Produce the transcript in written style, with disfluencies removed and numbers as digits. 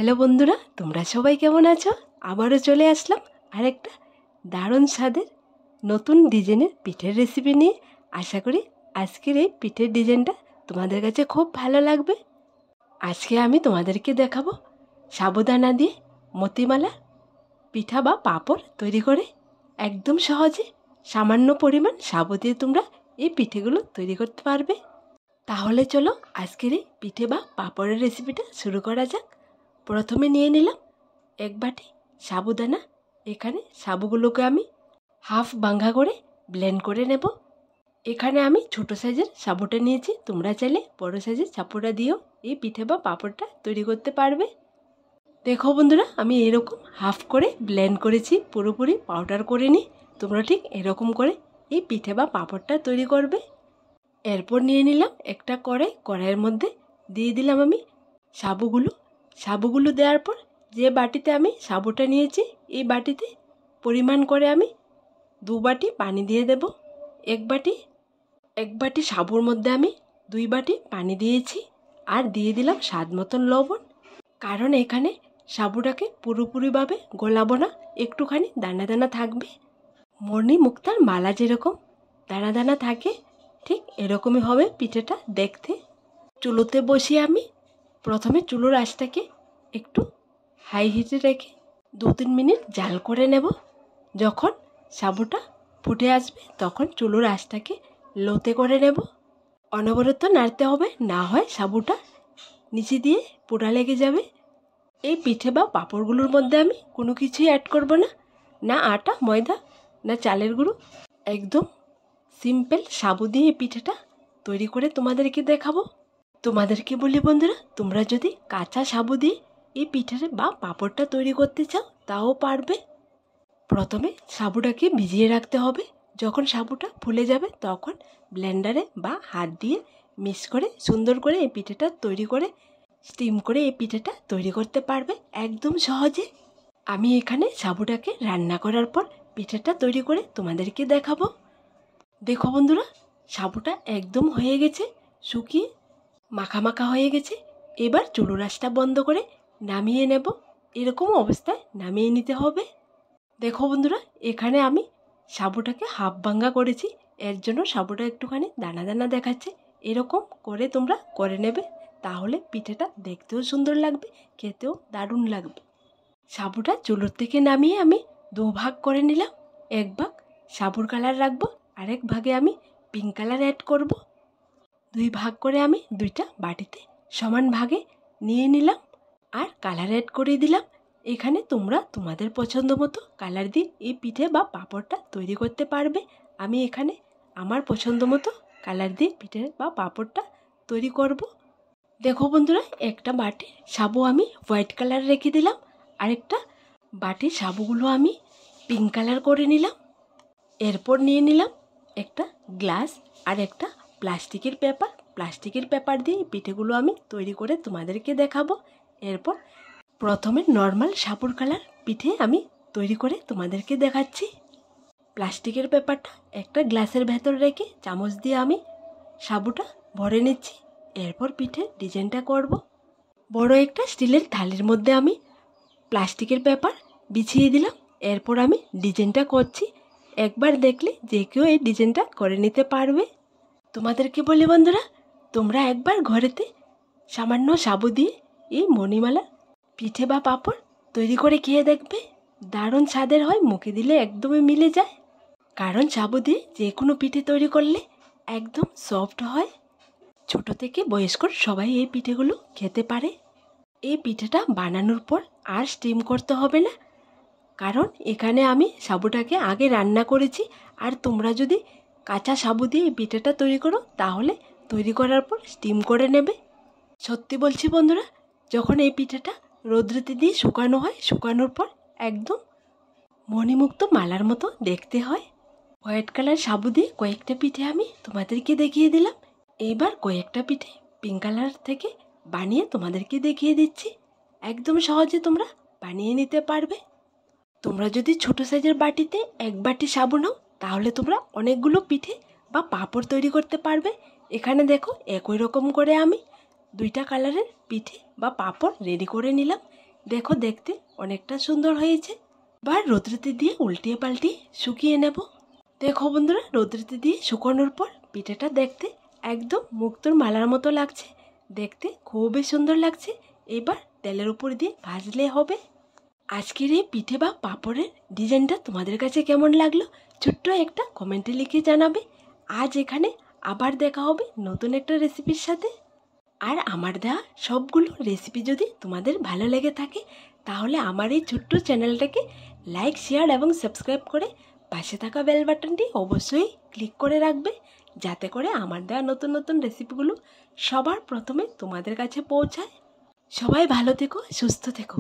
Hello বন্ধুরা, তোমরা সবাই কেমন আছো? আবারও চলে আসলাম আরেকটা দারুণ স্বাদের নতুন ডিজাইনের পিঠের রেসিপি নিয়ে। আশা করি আজকের এই পিঠের ডিজাইনটা তোমাদের কাছে খুব ভালো লাগবে। আজকে আমি তোমাদেরকে দেখাবো সাবুদানা দিয়ে মতিমালা পিঠা বা পাঁপড় তৈরি করে একদম সহজে সামান্য পরিমাণ সাবু দিয়ে তোমরা এই পিঠেগুলো তৈরি করতে পারবে। তাহলে চলো আজকের এই পিঠে বা পাঁপড়ের রেসিপিটা শুরু করা যাক। প্রথমে নিয়ে নিলাম এক বাটি সাবুদানা। এখানে সাবুগুলোকে আমি হাফ ভাঙা করে ব্লেন্ড করে নেব। এখানে আমি ছোটো সাইজের সাবুটা নিয়েছি, তোমরা চাইলে বড়ো সাইজের সাবুটা দিয়েও এই পিঠে বা পাঁপড়টা তৈরি করতে পারবে। দেখো বন্ধুরা, আমি এরকম হাফ করে ব্লেন্ড করেছি, পুরোপুরি পাউডার করে নিই। তোমরা ঠিক এরকম করে এই পিঠে বা পাঁপড়টা তৈরি করবে। এরপর নিয়ে নিলাম একটা কড়াইয়ের মধ্যে দিয়ে দিলাম আমি সাবুগুলো দেওয়ার পর যে বাটিতে আমি সাবুটা নিয়েছি এই বাটিতে পরিমাণ করে আমি 2 বাটি পানি দিয়ে দেব। এক বাটি সাবুর মধ্যে আমি 2 বাটি পানি দিয়েছি, আর দিয়ে দিলাম স্বাদ মতন লবণ। কারণ এখানে সাবুটাকে পুরোপুরিভাবে গলাবো না, একটুখানি দানা দানা থাকবে। মণি মুক্তার মালা যেরকম দানা দানা থাকে ঠিক এরকমই হবে পিঠেটা দেখতে। চুলোতে বসিয়ে আমি প্রথমে চুলোর আঁচটাকে একটু হাই হিটে রেখে 2-3 মিনিট জাল করে নেব। যখন সাবুটা ফুটে আসবে তখন চুলোর আঁচটাকে লোতে করে নেব। অনবরত নাড়তে হবে, না হয় সাবুটা নিচে দিয়ে পোড়া লেগে যাবে। এই পিঠে বা পাঁপড়গুলোর মধ্যে আমি কোনো কিছুই অ্যাড করব না, না আটা ময়দা না চালের গুঁড়ো। একদম সিম্পল সাবু দিয়ে এই পিঠেটা তৈরি করে তোমাদেরকে দেখাবো। তোমাদেরকে বলি বন্ধুরা, তোমরা যদি কাঁচা সাবু দিয়ে এই পিঠের বা পাঁপড়টা তৈরি করতে চাও তাও পারবে। প্রথমে সাবুটাকে ভিজিয়ে রাখতে হবে। যখন সাবুটা ফুলে যাবে তখন ব্লেন্ডারে বা হাত দিয়ে মিক্স করে সুন্দর করে এই পিঠেটা তৈরি করে স্টিম করে এই পিঠেটা তৈরি করতে পারবে একদম সহজে। আমি এখানে সাবুটাকে রান্না করার পর পিঠেটা তৈরি করে তোমাদেরকে দেখাবো। দেখো বন্ধুরা, সাবুটা একদম হয়ে গেছে, শুকিয়ে মাখা মাখা হয়ে গেছে। এবার চুলোর আঁচটা বন্ধ করে নামিয়ে নেব। এরকম অবস্থায় নামিয়ে নিতে হবে। দেখো বন্ধুরা, এখানে আমি সাবুটাকে হাফ ভাঙা করেছি, এর জন্য সাবুটা একটুখানি দানা দানা দেখাচ্ছে। এরকম করে তোমরা করে নেবে, তাহলে পিঠেটা দেখতেও সুন্দর লাগবে, খেতেও দারুণ লাগবে। সাবুটা চুলোর থেকে নামিয়ে আমি 2 ভাগ করে নিলাম। এক ভাগ সাবুর কালার রাখবো, আরেক ভাগে আমি পিঙ্ক কালার অ্যাড করব। 2 ভাগ করে আমি 2টা বাটিতে সমান ভাগে নিয়ে নিলাম আর কালার অ্যাড করে দিলাম। এখানে তোমরা তোমাদের পছন্দ মতো কালার দিয়ে এই পিঠে বা পাঁপড়টা তৈরি করতে পারবে। আমি এখানে আমার পছন্দ মতো কালার দিয়ে পিঠে বা পাঁপড়টা তৈরি করব। দেখো বন্ধুরা, একটা বাটি সাবু আমি হোয়াইট কালার রেখে দিলাম, আরেকটা বাটির সাবুগুলো আমি পিঙ্ক কালার করে নিলাম। এরপর নিয়ে নিলাম একটা গ্লাস আর একটা প্লাস্টিকের পেপার দিয়ে পিঠেগুলো আমি তৈরি করে তোমাদেরকে দেখাবো। এরপর প্রথমে নর্মাল সাবুর কালার পিঠে আমি তৈরি করে তোমাদেরকে দেখাচ্ছি। প্লাস্টিকের পেপারটা একটা গ্লাসের ভেতর রেখে চামচ দিয়ে আমি সাবুটা ভরে নিচ্ছি। এরপর পিঠে ডিজাইনটা করব। বড় একটা স্টিলের থালির মধ্যে আমি প্লাস্টিকের পেপার বিছিয়ে দিলাম। এরপর আমি ডিজাইনটা করছি। একবার দেখলে যে কেউ এই ডিজাইনটা করে নিতে পারবে। তোমাদেরকে বলি বন্ধুরা, তোমরা একবার ঘরেতে সামান্য সাবু দিয়ে এই মণিমালা পিঠে বা পাঁপড় তৈরি করে খেয়ে দেখবে, দারুণ স্বাদের হয়, মুখে দিলে একদমই মিলে যায়। কারণ সাবু দিয়ে যে কোনো পিঠে তৈরি করলে একদম সফট হয়। ছোট থেকে বয়স্ক সবাই এই পিঠেগুলো খেতে পারে। এই পিঠেটা বানানোর পর আর স্টিম করতে হবে না, কারণ এখানে আমি সাবুটাকে আগে রান্না করেছি। আর তোমরা যদি কাঁচা সাবু দিয়ে এই পিঠেটা তৈরি করো তাহলে তৈরি করার পর স্টিম করে নেবে। সত্যি বলছি বন্ধুরা, যখন এই পিঠেটা রৌদ্রতে দিয়ে শুকানো হয়, শুকানোর পর একদম মণিমুক্ত মালার মতো দেখতে হয়। হোয়াইট কালার সাবু দিয়ে কয়েকটা পিঠে আমি তোমাদেরকে দেখিয়ে দিলাম। এইবার কয়েকটা পিঠে পিঙ্ক কালার থেকে বানিয়ে তোমাদেরকে দেখিয়ে দিচ্ছি। একদম সহজে তোমরা বানিয়ে নিতে পারবে। তোমরা যদি ছোট সাইজের বাটিতে 1 বাটি সাবু নাও তাহলে তোমরা অনেকগুলো পিঠে বা পাঁপড় তৈরি করতে পারবে। এখানে দেখো একই রকম করে আমি 2টা কালারের পিঠে বা পাঁপড় রেডি করে নিলাম। দেখো দেখতে অনেকটা সুন্দর হয়েছে। এবার রৌদ্রতে দিয়ে উল্টিয়ে পাল্টিয়ে শুকিয়ে নেব। দেখো বন্ধুরা, রৌদ্রতে দিয়ে শুকানোর পর পিঠেটা দেখতে একদম মুক্তোর মালার মতো লাগছে, দেখতে খুবই সুন্দর লাগছে। এবার তেলের উপর দিয়ে ভাজলে হবে। আজকের এই পিঠে বা পাঁপড়ের ডিজাইনটা তোমাদের কাছে কেমন লাগলো ছোট্ট একটা কমেন্টে লিখে জানাবে। আজ এখানে আবার দেখা হবে নতুন একটা রেসিপির সাথে। আর আমার দেওয়া সবগুলো রেসিপি যদি তোমাদের ভালো লেগে থাকে তাহলে আমার এই ছোট্ট চ্যানেলটাকে লাইক, শেয়ার এবং সাবস্ক্রাইব করে পাশে থাকা বেল বাটনটি অবশ্যই ক্লিক করে রাখবে, যাতে করে আমার দেওয়া নতুন নতুন রেসিপিগুলো সবার প্রথমে তোমাদের কাছে পৌঁছায়। সবাই ভালো থেকো, সুস্থ থেকো।